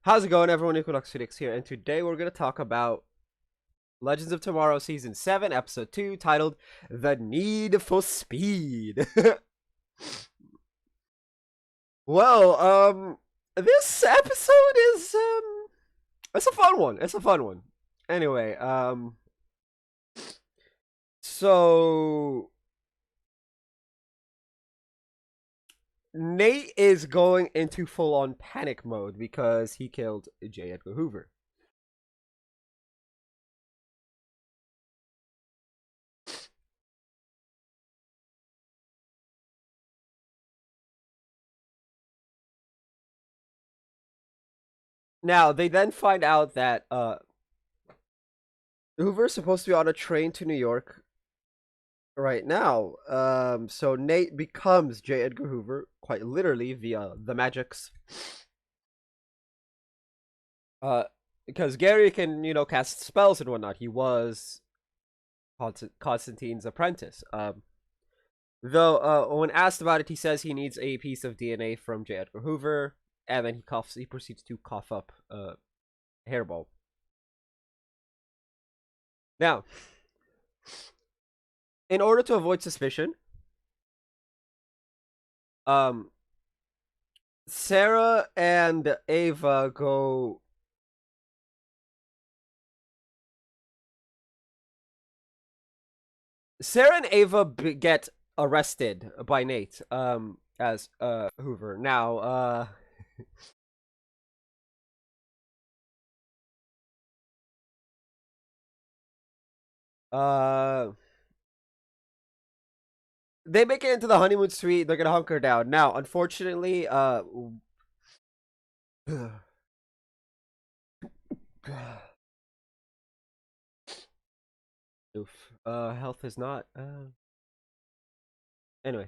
How's it going, everyone? Equinox Phoenix here, and today we're going to talk about Legends of Tomorrow Season 7, Episode 2, titled The Need for Speed. Well, this episode is, it's a fun one. It's a fun one. Anyway, so Nate is going into full-on panic mode because he killed J. Edgar Hoover. Now, they then find out that Hoover's supposed to be on a train to New York right now. So Nate becomes J. Edgar Hoover, quite literally, via the magics. Because Gary can, cast spells and whatnot. He was Constantine's apprentice. Though, when asked about it, he says he needs a piece of DNA from J. Edgar Hoover, and then he proceeds to cough up a hairball. Now, in order to avoid suspicion, Sarah and Ava go. Sarah and Ava get arrested by Nate as Hoover. Now, they make it into the honeymoon suite. They're gonna hunker down. Now, unfortunately, oof. Health is not. Anyway,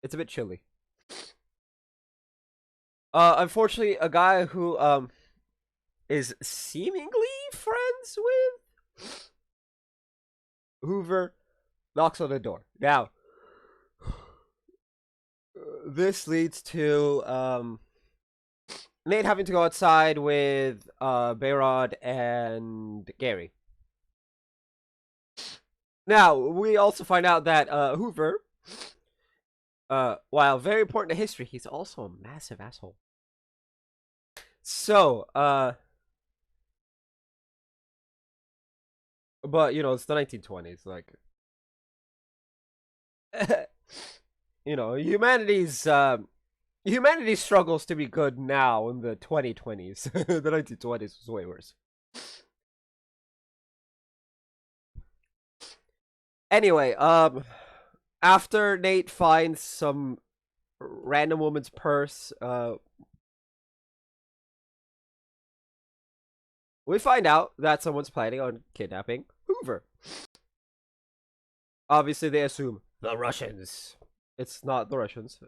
it's a bit chilly. Unfortunately, a guy who is seemingly friends with Hoover knocks on the door. Now, this leads to Nate having to go outside with Bayrod and Gary. Now, we also find out that Hoover, while very important to history, he's also a massive asshole. So, but, it's the 1920s, like, humanity struggles to be good now in the 2020s. The 1920s was way worse. Anyway, after Nate finds some random woman's purse, we find out that someone's planning on kidnapping Hoover. Obviously, they assume the Russians. It's not the Russians.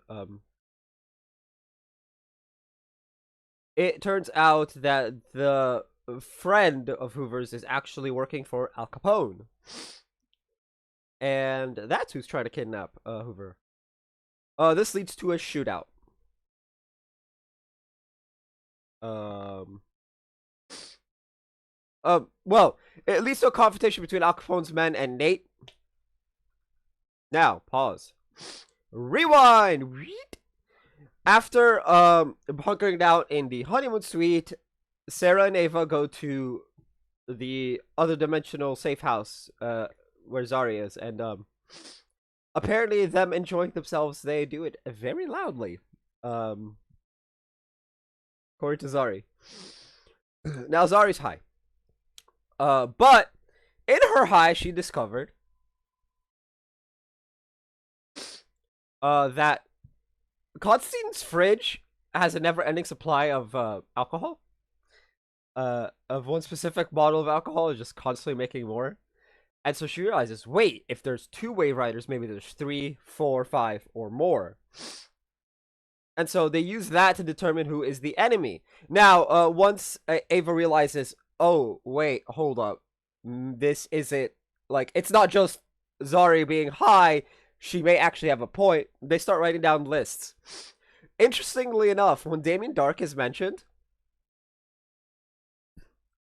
It turns out that the friend of Hoover's is actually working for Al Capone. And that's who's trying to kidnap Hoover. This leads to a shootout. Well, it leads to a confrontation between Al Capone's men and Nate. Now, pause. Rewind! After hunkering down in the honeymoon suite, Sarah and Ava go to the other dimensional safe house where Zari is, and apparently them enjoying themselves, they do it very loudly. According to Zari. Now Zari's high. But in her high, she discovered that Constantine's fridge has a never-ending supply of alcohol. Of one specific bottle of alcohol is just constantly making more. And so she realizes, wait, if there's two Wave Riders, maybe there's 3, 4, 5, or more. And so they use that to determine who is the enemy. Now, once Ava realizes, oh, wait, hold up. This isn't, like, it's not just Zari being high. She may actually have a point. They start writing down lists. Interestingly enough, when Damien Dark is mentioned,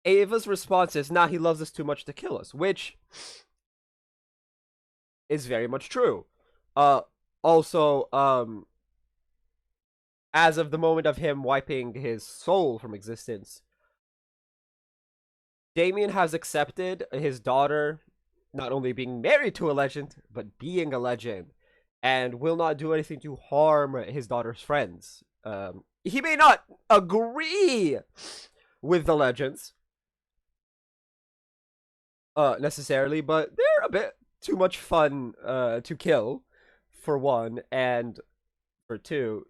Ava's response is, "Nah, he loves us too much to kill us," which is very much true. Uh, also, as of the moment of him wiping his soul from existence, Damien has accepted his daughter not only being married to a legend, but being a legend, and will not do anything to harm his daughter's friends. He may not agree with the legends, necessarily, but they're a bit too much fun to kill, for one, and for two,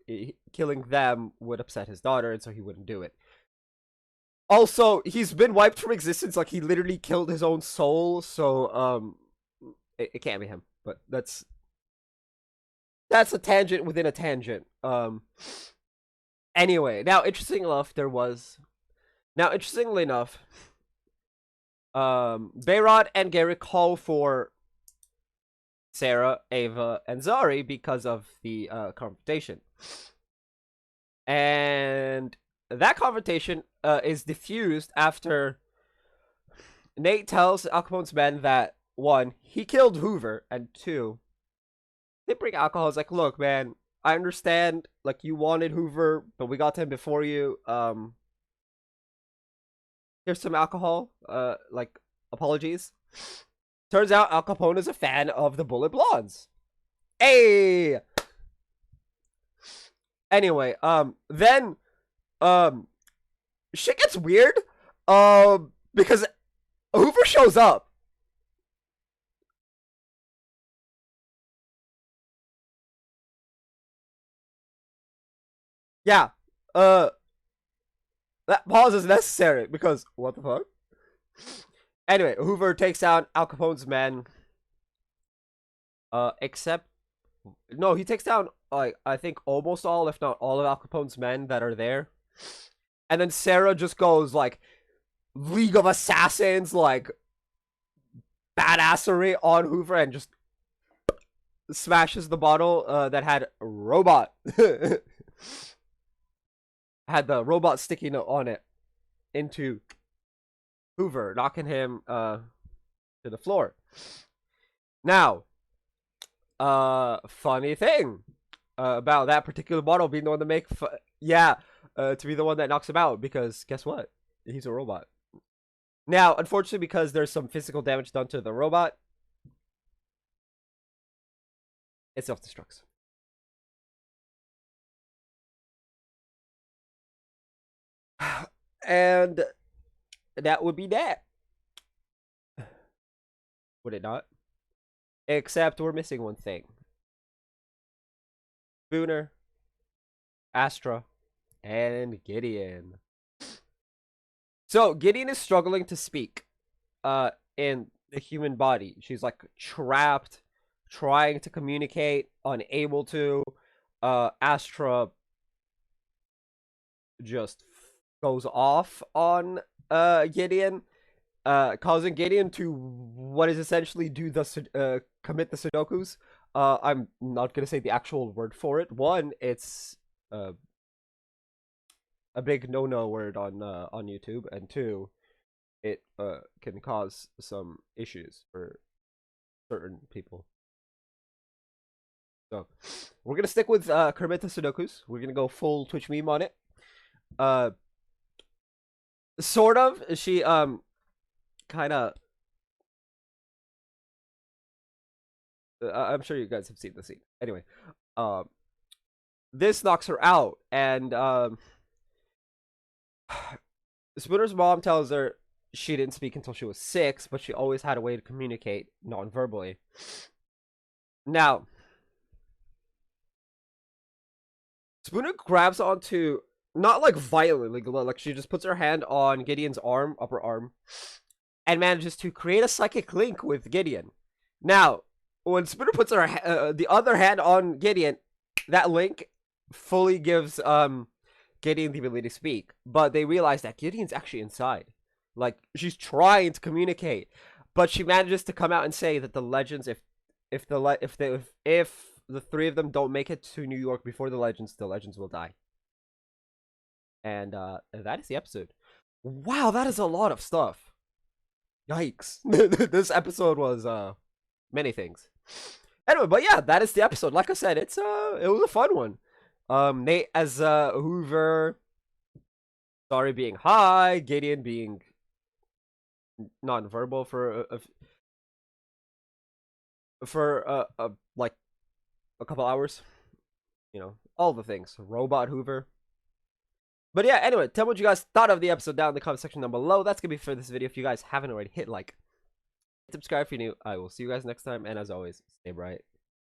killing them would upset his daughter, and so he wouldn't do it. Also, he's been wiped from existence, like he literally killed his own soul, so it can't be him. But that's a tangent within a tangent. Anyway, interestingly enough, Behrad and Garrick call for Sarah, Ava, and Zari because of the confrontation. And that confrontation is diffused after Nate tells Al Capone's men that, one, he killed Hoover, and two, they bring alcohol. It's like, look, man, I understand, like, you wanted Hoover, but we got to him before you. Here's some alcohol. Like, apologies. Turns out Al Capone is a fan of the Bullet Blondes. Hey! Anyway, then, shit gets weird, because Hoover shows up. Yeah, that pause is necessary because what the fuck? Anyway, Hoover takes down Al Capone's men. Except, no, he takes down, like, I think almost all, if not all, of Al Capone's men that are there. And then Sarah just goes like League of Assassins, like badassery on Hoover, and just smashes the bottle that had robot had the robot sticky note on it into Hoover, knocking him to the floor. Now, funny thing about that particular bottle being the one to make, to be the one that knocks him out, because guess what? He's a robot. Now, unfortunately, because there's some physical damage done to the robot, it self-destructs. And that would be that. Would it not? Except we're missing one thing. Spooner, Astra, and Gideon. So Gideon is struggling to speak in the human body. She's like trapped, trying to communicate, unable to. Astra just goes off on Gideon, causing Gideon to what is essentially do the commit the Sudokus. I'm not gonna say the actual word for it. One, it's a big no-no word on YouTube, and two, it can cause some issues for certain people. So we're gonna stick with Kermit the Sudokus. We're gonna go full Twitch meme on it. Sort of. She kind of. I'm sure you guys have seen the scene. Anyway, this knocks her out, and Spooner's mom tells her she didn't speak until she was 6, but she always had a way to communicate non-verbally. Now, Spooner grabs onto, not like violently, like she just puts her hand on Gideon's arm, upper arm, and manages to create a psychic link with Gideon. Now, when Spooner puts her the other hand on Gideon, that link fully gives Gideon the ability to speak. But they realize that Gideon's actually inside. Like, she's trying to communicate, but she manages to come out and say that the legends, if the three of them don't make it to New York before the legends will die. And that is the episode. Wow, that is a lot of stuff. Yikes. This episode was many things. Anyway, but yeah, that is the episode. Like I said, it was a fun one. Nate as Hoover, Sorry being high, Gideon being non-verbal for like a couple hours. You know, all the things. Robot Hoover. But yeah, anyway, tell me what you guys thought of the episode down in the comment section down below. That's gonna be for this video. If you guys haven't already, hit like, subscribe if you're new. I will see you guys next time, and as always, stay bright.